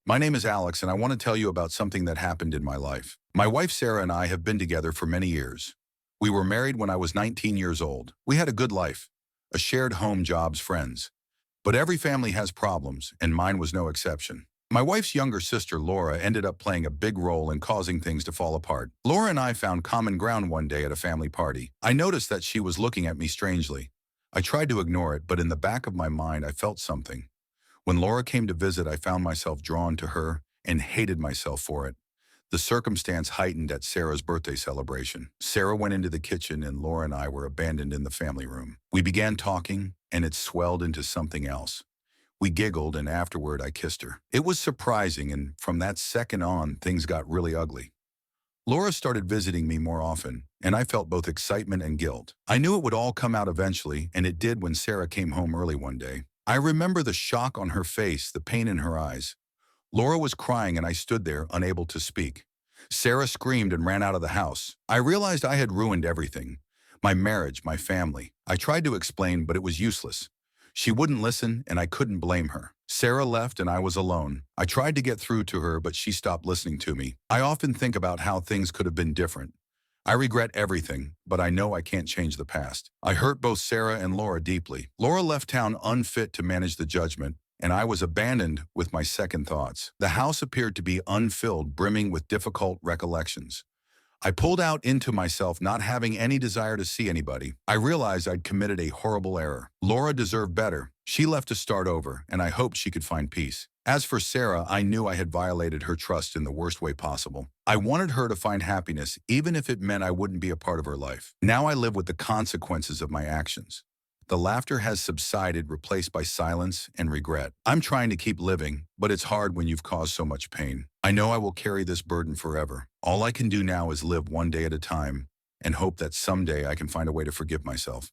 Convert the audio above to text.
My name is Alex, and I want to tell you about something that happened in my life. My wife Sarah and I have been together for many years. We were married when I was 19 years old. We had a good life, a shared home, jobs, friends. But every family has problems, and mine was no exception. My wife's younger sister, Laura, ended up playing a big role in causing things to fall apart. Laura and I found common ground one day at a family party. I noticed that she was looking at me strangely. I tried to ignore it, but in the back of my mind, I felt something. When Laura came to visit, I found myself drawn to her and hated myself for it. The circumstance heightened at Sarah's birthday celebration. Sarah went into the kitchen and Laura and I were abandoned in the family room. We began talking, and it swelled into something else. We giggled, and afterward I kissed her. It was surprising, and from that second on, things got really ugly. Laura started visiting me more often, and I felt both excitement and guilt. I knew it would all come out eventually, and it did when Sarah came home early one day. I remember the shock on her face, the pain in her eyes. Laura was crying, and I stood there, unable to speak. Sarah screamed and ran out of the house. I realized I had ruined everything. My marriage, my family. I tried to explain, but it was useless. She wouldn't listen, and I couldn't blame her. Sarah left, and I was alone. I tried to get through to her, but she stopped listening to me. I often think about how things could have been different. I regret everything, but I know I can't change the past. I hurt both Sarah and Laura deeply. Laura left town unfit to manage the judgment, and I was abandoned with my second thoughts. The house appeared to be unfilled, brimming with difficult recollections. I pulled out into myself, not having any desire to see anybody. I realized I'd committed a horrible error. Laura deserved better. She left to start over, and I hoped she could find peace. As for Sarah, I knew I had violated her trust in the worst way possible. I wanted her to find happiness, even if it meant I wouldn't be a part of her life. Now I live with the consequences of my actions. The laughter has subsided, replaced by silence and regret. I'm trying to keep living, but it's hard when you've caused so much pain. I know I will carry this burden forever. All I can do now is live one day at a time and hope that someday I can find a way to forgive myself.